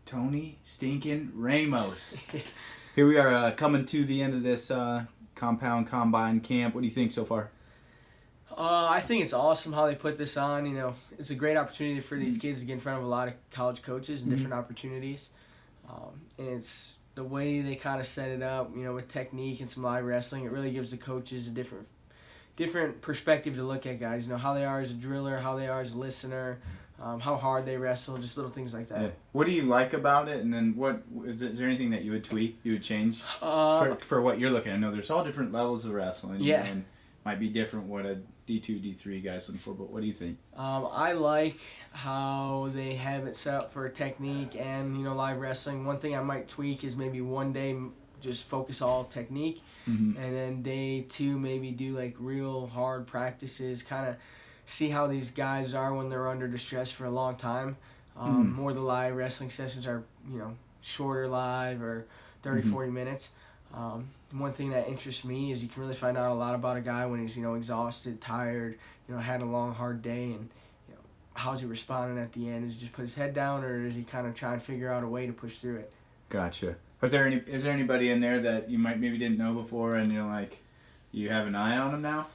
Tony Stinkin' Ramos. Here we are coming to the end of this compound combine camp. What do you think so far? I think it's awesome how they put this on. You know, it's a great opportunity for these kids to get in front of a lot of college coaches and different opportunities. And it's the way they kind of set it up, you know, with technique and some live wrestling. It really gives the coaches a different perspective to look at guys. You know, how they are as a driller, how they are as a listener, how hard they wrestle, just little things like that. Yeah. What do you like about it? And then what is there anything that you would tweak, you would change for what you're looking at? I know there's all different levels of wrestling. Yeah. And might be different what a D2, D3 guy's looking for, but what do you think? I like how they have it set up for technique and, you know, live wrestling. One thing I might tweak is maybe one day just focus all technique, and then day two maybe do like real hard practices, kind of see how these guys are when they're under distress for a long time. More of the live wrestling sessions are, you know, shorter live or 30, 40 minutes. One thing that interests me is you can really find out a lot about a guy when he's, you know, exhausted, tired, you know, had a long, hard day, and, you know, how's he responding at the end? Is he just put his head down, or does he kind of try and figure out a way to push through it? Gotcha. Is there anybody in there that you maybe didn't know before, and you're like, you have an eye on them now?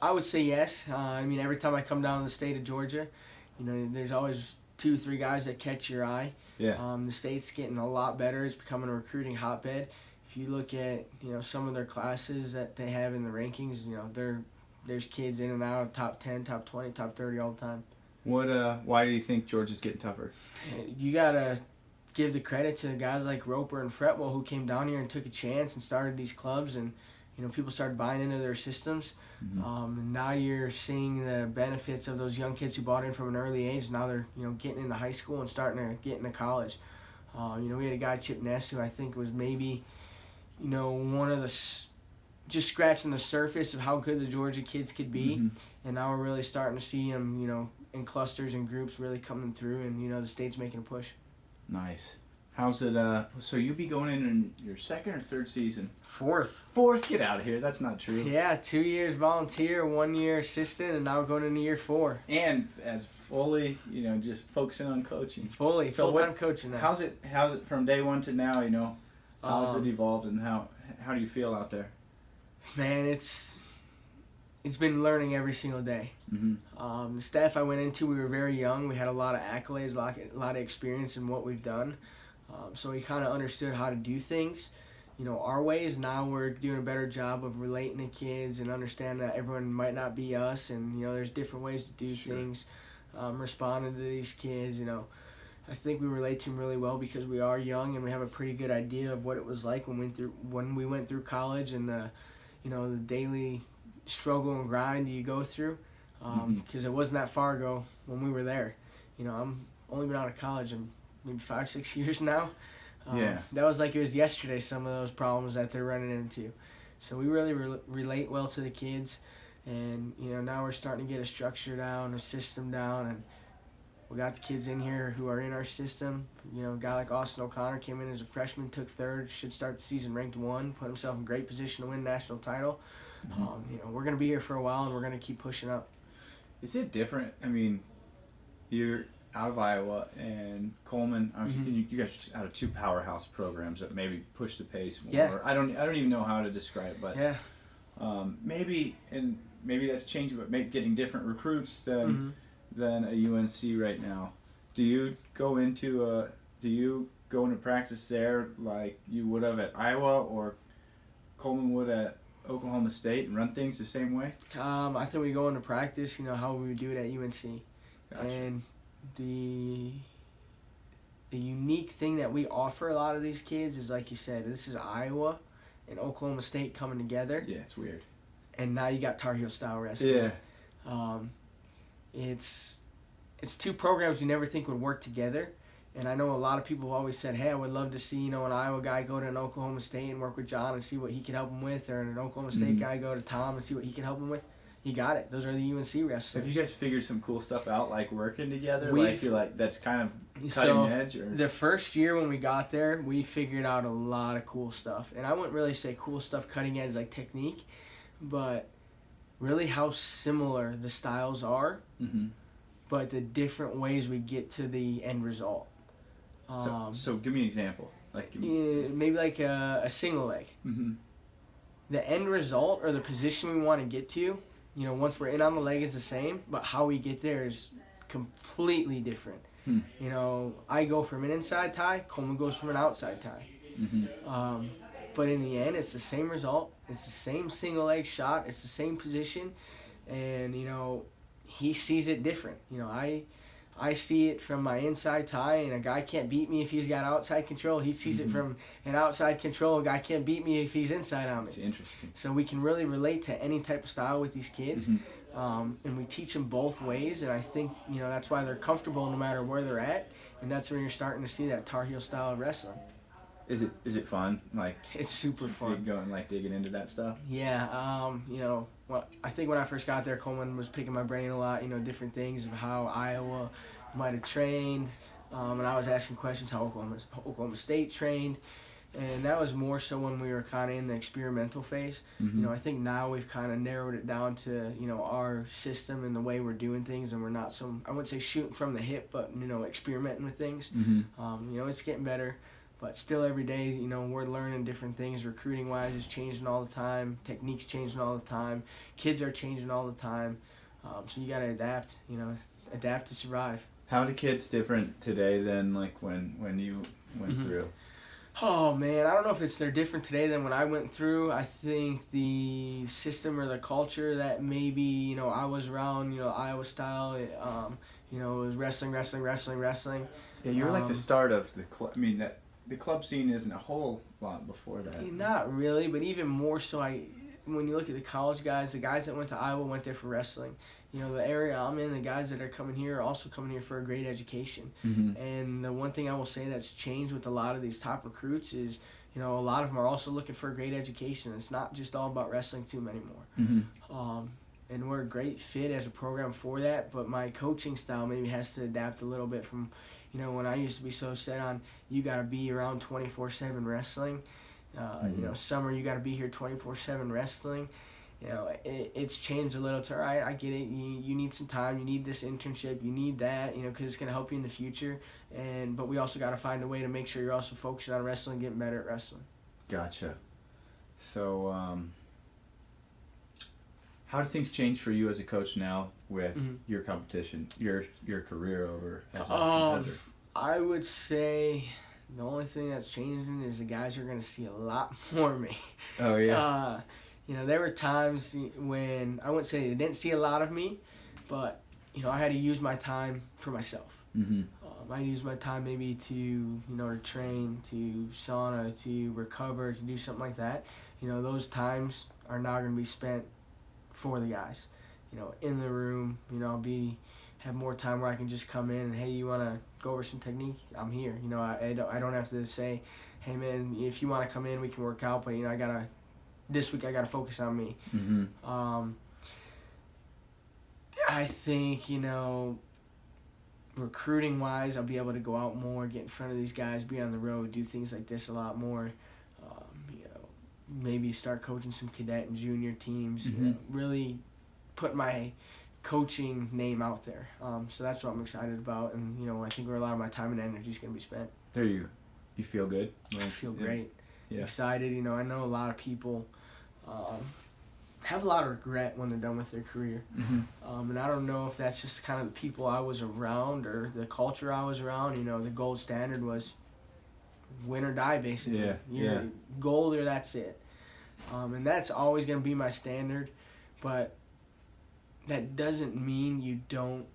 I would say yes. I mean, every time I come down to the state of Georgia, you know, there's always 2 or 3 guys that catch your eye. Yeah. The state's getting a lot better. It's becoming a recruiting hotbed. If you look at, you know, some of their classes that they have in the rankings, you know, there's kids in and out of top 10, top 20, top 30 all the time. Why do you think Georgia's getting tougher? You gotta give the credit to guys like Roper and Fretwell who came down here and took a chance and started these clubs, and, you know, people started buying into their systems. And now you're seeing the benefits of those young kids who bought in from an early age. Now they're, you know, getting into high school and starting to get into college. You know, we had a guy, Chip Ness, who I think was maybe, you know, one of the just scratching the surface of how good the Georgia kids could be. And now we're really starting to see them, you know, in clusters and groups really coming through, and, you know, the state's making a push. Nice. How's it, so you'll be going in your 2nd or 3rd season? 4th. 4th? Get out of here. That's not true. Yeah, 2 years volunteer, 1 year assistant, and now going into year 4. And as fully, you know, just focusing on coaching. Full-time coaching now. How's it from day one to now, you know? How's it evolved, and how do you feel out there? Man, it's been learning every single day. The staff I went into, we were very young. We had a lot of accolades, a lot of experience in what we've done. So we kind of understood how to do things, you know, our ways. Now we're doing a better job of relating to kids and understand that everyone might not be us, and, you know, there's different ways to do things, responding to these kids, you know. I think we relate to them really well because we are young and we have a pretty good idea of what it was like when we went through college, and the, you know, the daily struggle and grind you go through, because it wasn't that far ago when we were there. You know, I'm only been out of college in maybe 5-6 years now. That was like it was yesterday, some of those problems that they're running into. So we really relate well to the kids, and, you know, now we're starting to get a structure down, a system down, and we got the kids in here who are in our system. You know, a guy like Austin O'Connor came in as a freshman, took 3rd, should start the season ranked 1, put himself in great position to win national title. You know, we're going to be here for a while, and we're going to keep pushing up. Is it different? I mean, you're out of Iowa, and Coleman, you guys are out of 2 powerhouse programs that maybe push the pace more. Yeah. I don't even know how to describe it, but yeah. Maybe that's changing, but maybe getting different recruits than a UNC right now. Do you go into practice there like you would have at Iowa, or Coleman would at Oklahoma State, and run things the same way? I think we go into practice, you know, how we would do it at UNC. Gotcha. And the unique thing that we offer a lot of these kids is, like you said, this is Iowa and Oklahoma State coming together. Yeah, it's weird. And now you got Tar Heel style wrestling. Yeah. It's 2 programs you never think would work together. And I know a lot of people have always said, hey, I would love to see, you know, an Iowa guy go to an Oklahoma State and work with John and see what he could help him with, or an Oklahoma State guy go to Tom and see what he can help him with. You got it. Those are the UNC wrestlers. Have you guys figured some cool stuff out, like working together? I feel like that's kind of cutting edge. Or? The first year when we got there, we figured out a lot of cool stuff. And I wouldn't really say cool stuff cutting edge like technique, but really how similar the styles are. but the different ways we get to the end result. So give me an example. Maybe like a single leg. Mm-hmm. The end result or the position we want to get to, once we're in on the leg is the same, but how we get there is completely different. I go from an inside tie, Coleman goes from an outside tie. Mm-hmm. But in the end, it's the same result. It's the same single leg shot. It's the same position. And, he sees it different. I see it from my inside tie, and a guy can't beat me if he's got outside control. He sees it from an outside control. A guy can't beat me if he's inside on me. That's interesting. So we can really relate to any type of style with these kids. And we teach them both ways, and I think, that's why they're comfortable no matter where they're at, and that's when you're starting to see that Tar Heel style of wrestling. Is it fun? It's super fun. Going digging into that stuff. Yeah. Well, I think when I first got there, Coleman was picking my brain a lot. Different things of how Iowa might have trained, and I was asking questions how Oklahoma State trained, and that was more so when we were kind of in the experimental phase. I think now we've kind of narrowed it down to our system and the way we're doing things, and we're not so, I wouldn't say shooting from the hip, but experimenting with things. It's getting better. But still every day, we're learning different things. Recruiting-wise is changing all the time. Techniques changing all the time. Kids are changing all the time. So you got to adapt, adapt to survive. How are the kids different today than when you went through? Oh, man, I don't know if they're different today than when I went through. I think the system or the culture that maybe, I was around, Iowa style, it was wrestling. Yeah, you were like the start of the club. The club scene isn't a whole lot before that. Not really, but even more so, when you look at the college guys, the guys that went to Iowa went there for wrestling. The area I'm in, the guys that are coming here are also coming here for a great education. And the one thing I will say that's changed with a lot of these top recruits is, a lot of them are also looking for a great education. It's not just all about wrestling team anymore. And we're a great fit as a program for that, but my coaching style maybe has to adapt a little bit from when I used to be so set on you got to be around 24/7 wrestling. Summer you got to be here 24/7 wrestling. It's changed a little. It's all right. I get it. You need some time. You need this internship. You need that. Because it's gonna help you in the future. But we also got to find a way to make sure you're also focusing on wrestling, getting better at wrestling. Gotcha. So, how do things change for you as a coach now with your competition, your career over as a competitor? I would say the only thing that's changing is the guys are going to see a lot more of me. Oh, yeah. There were times when I wouldn't say they didn't see a lot of me, but, I had to use my time for myself. I used my time maybe to, to train, to sauna, to recover, to do something like that. Those times are now going to be spent for the guys, in the room. I'll have more time where I can just come in and, hey, you want to go over some technique? I'm here. I don't have to say, hey man, if you want to come in, we can work out. But this week I gotta focus on me. I think recruiting wise, I'll be able to go out more, get in front of these guys, be on the road, do things like this a lot more. Maybe start coaching some cadet and junior teams. Really put my coaching name out there. So that's what I'm excited about, and I think where a lot of my time and energy is going to be spent. There you feel good? I feel great. Excited. I know a lot of people have a lot of regret when they're done with their career. And I don't know if that's just kind of the people I was around or the culture I was around. The gold standard was win or die, basically. You're gold or that's it. And that's always going to be my standard, but that doesn't mean you don't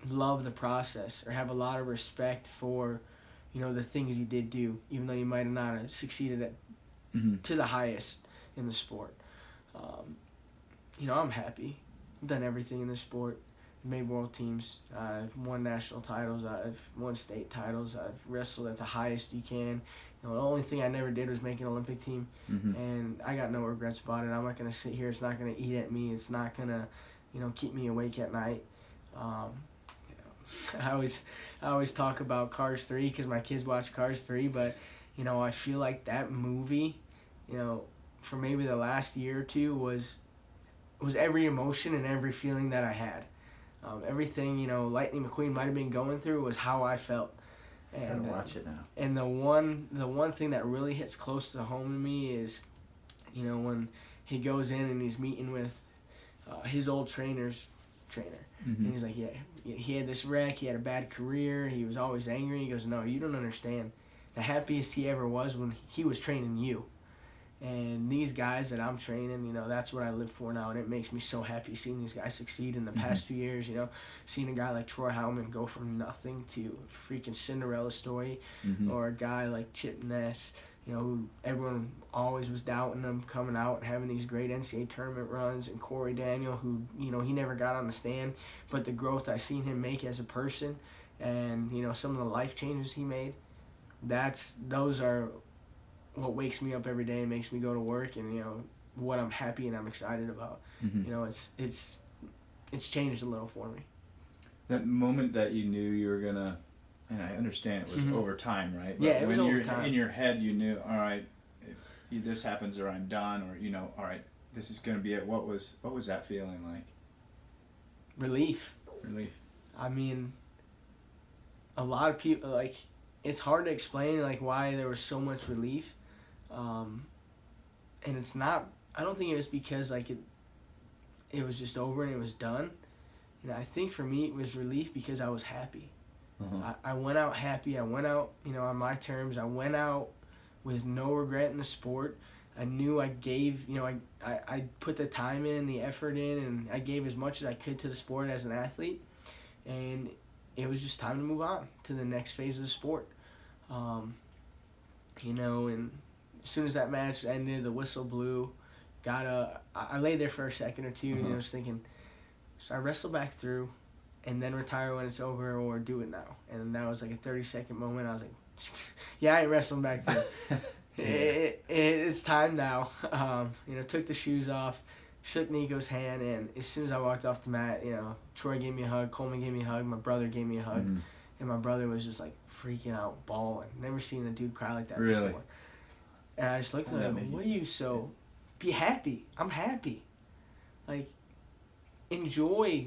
love the process or have a lot of respect for, the things you did do, even though you might have not have succeeded at to the highest in the sport. I'm happy. I've done everything in the sport. Made world teams. I've won national titles. I've won state titles. I've wrestled at the highest you can. The only thing I never did was make an Olympic team, and I got no regrets about it. I'm not gonna sit here. It's not gonna eat at me. It's not gonna, keep me awake at night. I always talk about Cars 3 because my kids watch Cars 3, but I feel like that movie, for maybe the last year or two was every emotion and every feeling that I had. Everything, Lightning McQueen might have been going through was how I felt. And gotta watch it now. And the one thing that really hits close to home to me is, when he goes in and he's meeting with his old trainer. And he's like, yeah, he had this wreck, he had a bad career, he was always angry. He goes, no, you don't understand. The happiest he ever was when he was training you. And these guys that I'm training, that's what I live for now. And it makes me so happy seeing these guys succeed in the past few years, seeing a guy like Troy Howman go from nothing to a freaking Cinderella story, or a guy like Chip Ness, who everyone always was doubting him, coming out and having these great NCAA tournament runs, and Corey Daniel, who, he never got on the stand, but the growth I seen him make as a person and, some of the life changes he made, those are what wakes me up every day and makes me go to work, and, what I'm happy and I'm excited about. It's changed a little for me. That moment that you knew you were going to, and I understand it was over time, right? But yeah, it was over time. In your head, you knew, all right, if this happens or I'm done, or, all right, this is going to be it. What was that feeling like? Relief. I mean, a lot of people, it's hard to explain, why there was so much relief. And it's not, I don't think it was because, it was just over and it was done. And I think for me it was relief because I was happy. I went out happy. I went out, on my terms. I went out with no regret in the sport. I knew I gave, I put the time in, the effort in, and I gave as much as I could to the sport as an athlete. And it was just time to move on to the next phase of the sport. And as soon as that match ended, the whistle blew. I lay there for a second or two, and I was thinking, should I wrestle back through and then retire when it's over, or do it now? And that was a 30-second moment. I was like, yeah, I ain't wrestling back through. It's time now. Took the shoes off, shook Nico's hand, and as soon as I walked off the mat, Troy gave me a hug, Coleman gave me a hug, my brother gave me a hug, and my brother was just freaking out, bawling. Never seen a dude cry like that before. And I just looked at him, what are you so... Be happy. I'm happy. Enjoy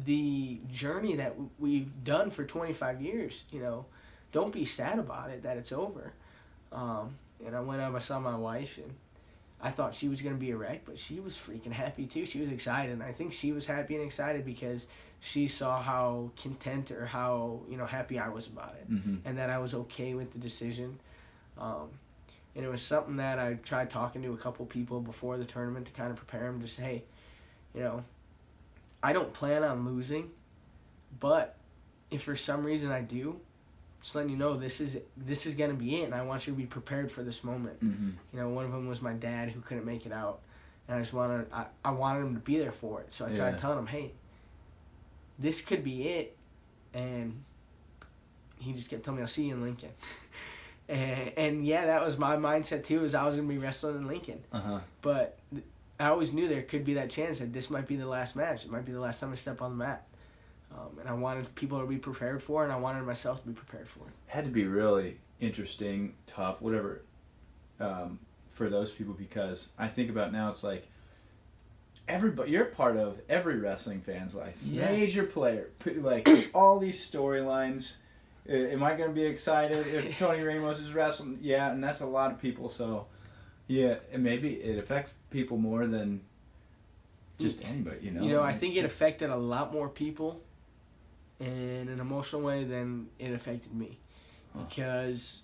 the journey that we've done for 25 years, Don't be sad about it, that it's over. And I went up, I saw my wife, and I thought she was going to be a wreck, but she was freaking happy too. She was excited, and I think she was happy and excited because she saw how content or how, happy I was about it, and that I was okay with the decision. And it was something that I tried talking to a couple people before the tournament to kind of prepare them, just hey, I don't plan on losing, but if for some reason I do, just letting you know this is going to be it, and I want you to be prepared for this moment. One of them was my dad who couldn't make it out, and I wanted him to be there for it. So I tried telling him, hey, this could be it, and he just kept telling me, I'll see you in Lincoln. And that was my mindset too, is I was going to be wrestling in Lincoln. But I always knew there could be that chance that this might be the last match. It might be the last time I step on the mat. And I wanted people to be prepared for it, and I wanted myself to be prepared for it. Had to be really interesting, tough, whatever, for those people, because I think about now, it's everybody, you're part of every wrestling fan's life. Yeah. Major player, all these storylines. Am I going to be excited if Tony Ramos is wrestling? Yeah, and that's a lot of people. So, yeah, and maybe it affects people more than just anybody, I think it affected a lot more people in an emotional way than it affected me. Because,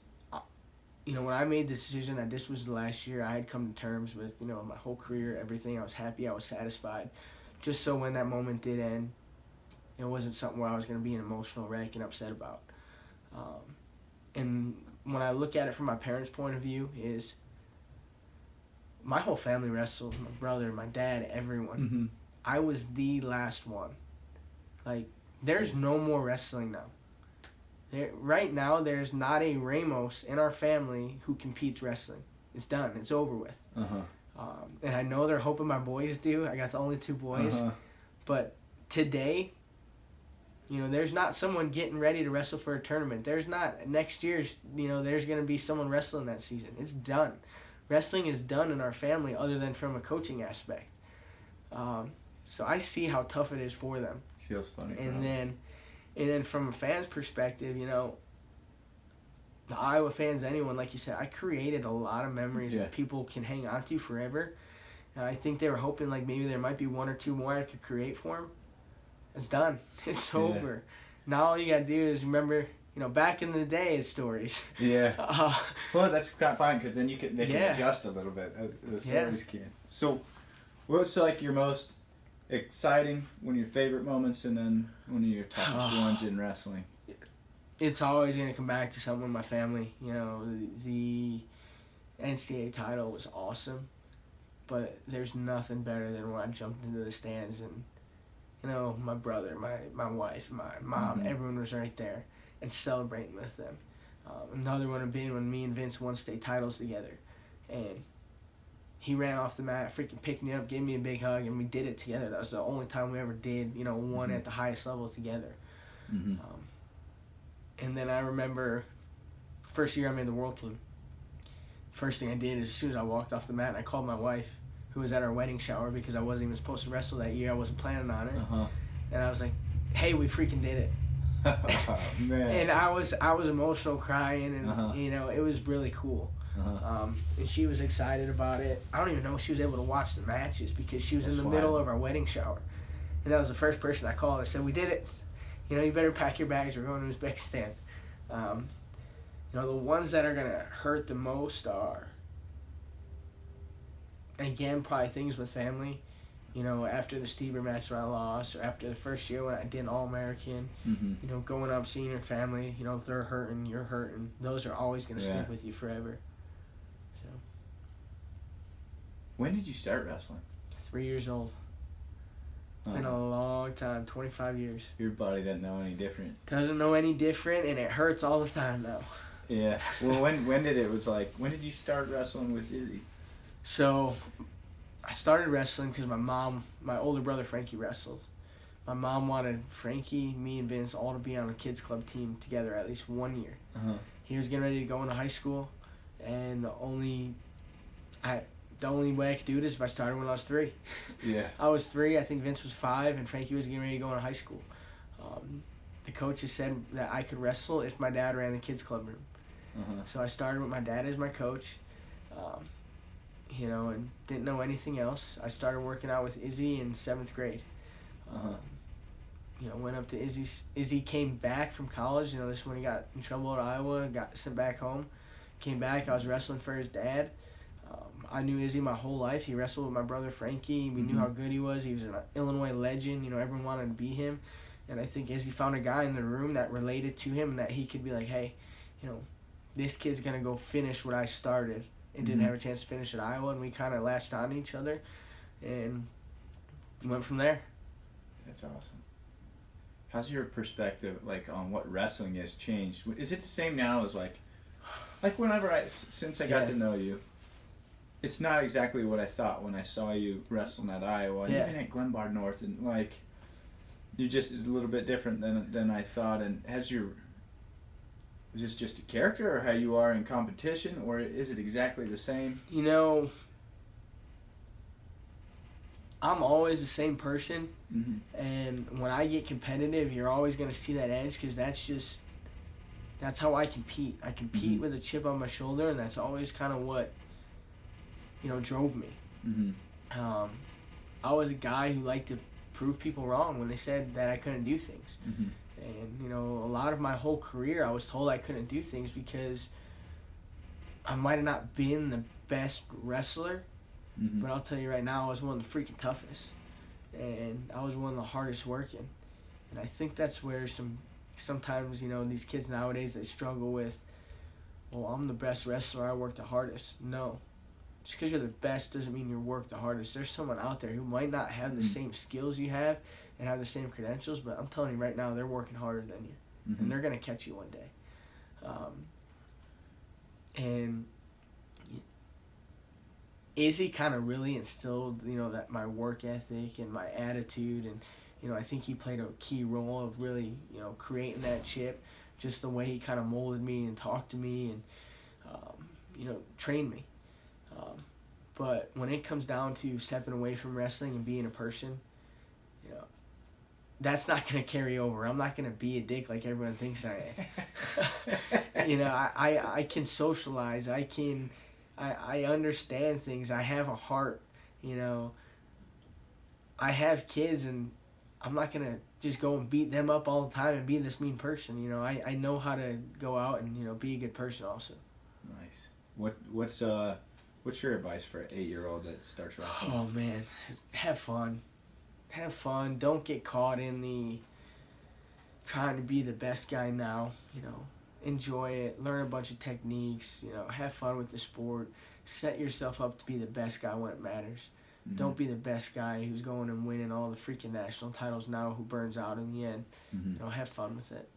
when I made the decision that this was the last year, I had come to terms with, my whole career, everything. I was happy, I was satisfied. Just so when that moment did end, it wasn't something where I was going to be an emotional wreck and upset about. And when I look at it from my parents' point of view, is my whole family wrestled, my brother, my dad, everyone. I was the last one. There's no more wrestling now. Right now, there's not a Ramos in our family who competes wrestling. It's done. It's over with. And I know they're hoping my boys do. I got the only 2 boys. But today, there's not someone getting ready to wrestle for a tournament. There's not. Next year's, there's going to be someone wrestling that season. It's done. Wrestling is done in our family other than from a coaching aspect. So I see how tough it is for them. Feels funny. And then from a fan's perspective, you know, the Iowa fans, anyone, like you said, I created a lot of memories that people can hang on to forever. And I think they were hoping like maybe there might be one or two more I could create for them. It's done. It's over. Now all you got to do is remember, you know, back in the day, stories. Yeah. Well, that's kind of fine because then they can adjust a little bit. The stories can. So, what's like your most exciting, one of your favorite moments, and then one of your toughest ones in wrestling? It's always going to come back to something with my family. You know, the NCAA title was awesome, but there's nothing better than when I jumped into the stands and, you know, my brother, my wife, my mom, everyone was right there and celebrating with them. Another one would be when me and Vince won state titles together, and he ran off the mat, freaking picked me up, gave me a big hug, and we did it together. That was the only time we ever did, you know, one at the highest level together. And then I remember first year I made the world team. First thing I did is as soon as I walked off the mat, I called my wife, who was at our wedding shower because I wasn't even supposed to wrestle that year. I wasn't planning on it. And I was like, hey, we freaking did it. Oh, man. And I was emotional, crying, and you know, it was really cool. And she was excited about it. I don't even know if she was able to watch the matches because she was in the middle of our wedding shower. And that was the first person I called. I said, we did it. You know, you better pack your bags. We're going to Uzbekistan. You know, the ones that are going to hurt the most are, again, probably things with family. You know, after the Stever match when I lost, or after the first year when I did All-American, you know, going up, seeing your family, you know, if they're hurting, you're hurting. Those are always going to stick with you forever. So. When did you start wrestling? 3 years old. Been a long time, 25 years. Your body doesn't know any different. Doesn't know any different, and it hurts all the time now. Yeah. Well, when did you start wrestling with Izzy? So, I started wrestling because my older brother Frankie wrestled. My mom wanted Frankie, me, and Vince all to be on a kids club team together at least 1 year. He was getting ready to go into high school, and the only way I could do it is if I started when I was 3. Yeah. I was 3, I think Vince was 5, and Frankie was getting ready to go into high school. The coaches said that I could wrestle if my dad ran the kids club room. So I started with my dad as my coach, you know, and didn't know anything else. I started working out with Izzy in 7th grade. You know, went up to Izzy came back from college. You know, this is when he got in trouble at Iowa, got sent back home. Came back, I was wrestling for his dad. I knew Izzy my whole life. He wrestled with my brother Frankie. We knew how good he was. He was an Illinois legend. You know, everyone wanted to be him. And I think Izzy found a guy in the room that related to him and that he could be like, hey, you know, this kid's going to go finish what I started and didn't have a chance to finish at Iowa. And we kind of latched on to each other and went from there. That's awesome. How's your perspective, like, on what wrestling has changed? Is it the same now as, like whenever since I got to know you, it's not exactly what I thought when I saw you wrestling at Iowa and even at Glenbard North, and like you're just a little bit different than I thought. And is this just a character, or how you are in competition, or is it exactly the same? You know, I'm always the same person, and when I get competitive, you're always going to see that edge because that's how I compete. I compete with a chip on my shoulder, and that's always kind of what, you know, drove me. I was a guy who liked to prove people wrong when they said that I couldn't do things. And, you know, a lot of my whole career I was told I couldn't do things because I might have not been the best wrestler, but I'll tell you right now, I was one of the freaking toughest. And I was one of the hardest working. And I think that's where sometimes, you know, these kids nowadays, they struggle with, well, I'm the best wrestler, I work the hardest. No. Just because you're the best doesn't mean you work the hardest. There's someone out there who might not have the same skills you have and have the same credentials, but I'm telling you right now, they're working harder than you. And they're going to catch you one day. And Izzy kind of really instilled, you know, that my work ethic and my attitude, and, you know, I think he played a key role of really, you know, creating that chip, just the way he kind of molded me and talked to me and, you know, trained me. But when it comes down to stepping away from wrestling and being a person, that's not going to carry over. I'm not going to be a dick like everyone thinks I am. You know, I can socialize. I understand things. I have a heart, you know. I have kids, and I'm not going to just go and beat them up all the time and be this mean person. You know, I know how to go out and, you know, be a good person also. Nice. What's your advice for an 8-year-old that starts wrestling? Oh, man. Have fun. Have fun. Don't get caught in the trying to be the best guy now. You know, enjoy it. Learn a bunch of techniques. You know, have fun with the sport. Set yourself up to be the best guy when it matters. Mm-hmm. Don't be the best guy who's going and winning all the freaking national titles now who burns out in the end. Mm-hmm. You know, have fun with it.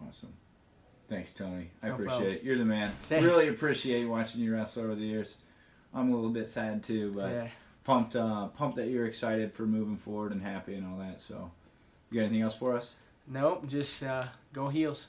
Awesome. Thanks, Tony. I appreciate it. You're the man. Thanks. Really appreciate watching you wrestle over the years. I'm a little bit sad too, but yeah. Pumped that you're excited for moving forward and happy and all that. So, you got anything else for us? Nope, just go Heels.